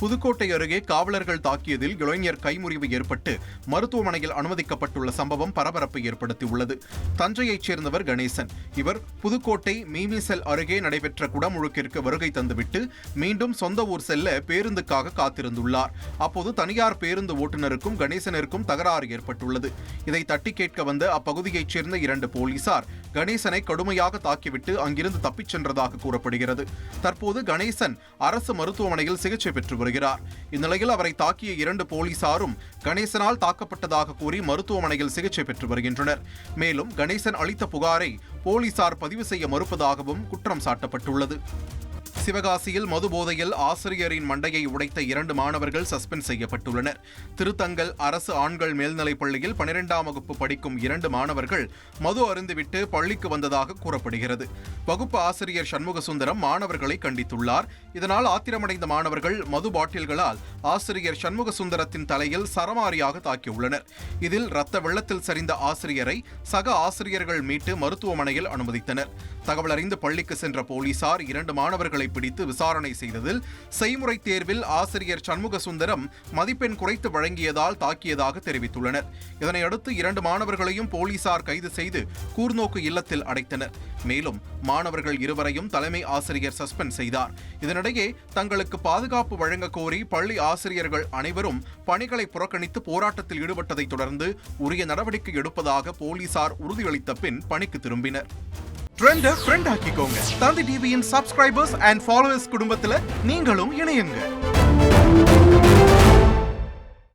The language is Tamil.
புதுக்கோட்டை அருகே காவலர்கள் தாக்கியதில் இளைஞர் கைமுறிவு ஏற்பட்டு மருத்துவமனையில் அனுமதிக்கப்பட்டுள்ள சம்பவம் பரபரப்பை ஏற்படுத்தியுள்ளது. தஞ்சையைச் சேர்ந்தவர் கணேசன். இவர் புதுக்கோட்டை மீமிசெல் அருகே நடைபெற்ற குடமுழுக்கிற்கு வருகை தந்துவிட்டு மீண்டும் சொந்த ஊர் செல்ல பேருந்துக்காக காத்திருந்துள்ளார். அப்போது தனியார் பேருந்து ஓட்டுநருக்கும் கணேசனிற்கும் தகராறு ஏற்பட்டுள்ளது. இதை தட்டி கேட்க வந்த அப்பகுதியைச் சேர்ந்த 2 போலீசார் கணேசனை கடுமையாக தாக்கிவிட்டு அங்கிருந்து தப்பிச் சென்றதாக கூறப்படுகிறது. தற்போது கணேசன் அரசு மருத்துவமனையில் சிகிச்சை பெற்று வருகிறார். இந்நிலையில் அவரை தாக்கிய 2 போலீசாரும் கணேசனால் தாக்கப்பட்டதாக கூறி மருத்துவமனையில் சிகிச்சை பெற்று வருகின்றனர். மேலும் கணேசன் அளித்த புகாரை போலீசார் பதிவு செய்ய மறுப்பதாகவும் குற்றம் சாட்டப்பட்டுள்ளது. சிவகாசியில் மது போதையில் ஆசிரியரின் மண்டையை உடைத்த 2 மாணவர்கள் சஸ்பெண்ட் செய்யப்பட்டுள்ளனர். திருத்தங்கல் அரசு ஆண்கள் மேல்நிலைப் பள்ளியில் 12ஆம் வகுப்பு படிக்கும் 2 மாணவர்கள் மது அருந்திவிட்டு பள்ளிக்கு வந்ததாக கூறப்படுகிறது. வகுப்பு ஆசிரியர் சண்முகசுந்தரம் மாணவர்களை கண்டித்துள்ளார். இதனால் ஆத்திரமடைந்த மாணவர்கள் மது பாட்டில்களால் ஆசிரியர் சண்முகசுந்தரத்தின் தலையில் சரமாரியாக தாக்கியுள்ளனர். இதில் இரத்த வெள்ளத்தில் சரிந்த ஆசிரியரை சக ஆசிரியர்கள் மீட்டு மருத்துவமனையில் அனுமதித்தனர். தகவல் அறிந்து பள்ளிக்கு சென்ற போலீசார் 2 மாணவர்களை பிடித்து விசாரணை செய்ததில் செய்முறை தேர்வில் ஆசிரியர் சண்முகசுந்தரம் மதிப்பெண் குறைத்து வழங்கியதால் தாக்கியதாக தெரிவித்துள்ளனர். இதனையடுத்து 2 மாணவர்களையும் போலீசார் கைது செய்து கூர்நோக்கு இல்லத்தில் அடைத்தனர். மேலும் மாணவர்கள் இருவரையும் தலைமை ஆசிரியர் சஸ்பெண்ட் செய்தார். இதனிடையே தங்களுக்கு பாதுகாப்பு வழங்க கோரி பள்ளி ஆசிரியர்கள் அனைவரும் பணிகளை புறக்கணித்து போராட்டத்தில் ஈடுபட்டதை தொடர்ந்து உரிய நடவடிக்கை எடுப்பதாக போலீசார் உறுதியளித்த பின் பணிக்கு திரும்பினர். ட்ரெண்டை ஃப்ரெண்ட் ஆக்கிக்கோங்க. தந்தி டிவியின் சப்ஸ்கிரைபர்ஸ் அண்ட் ஃபாலோவர்ஸ் குடும்பத்தில் நீங்களும் இணையுங்க.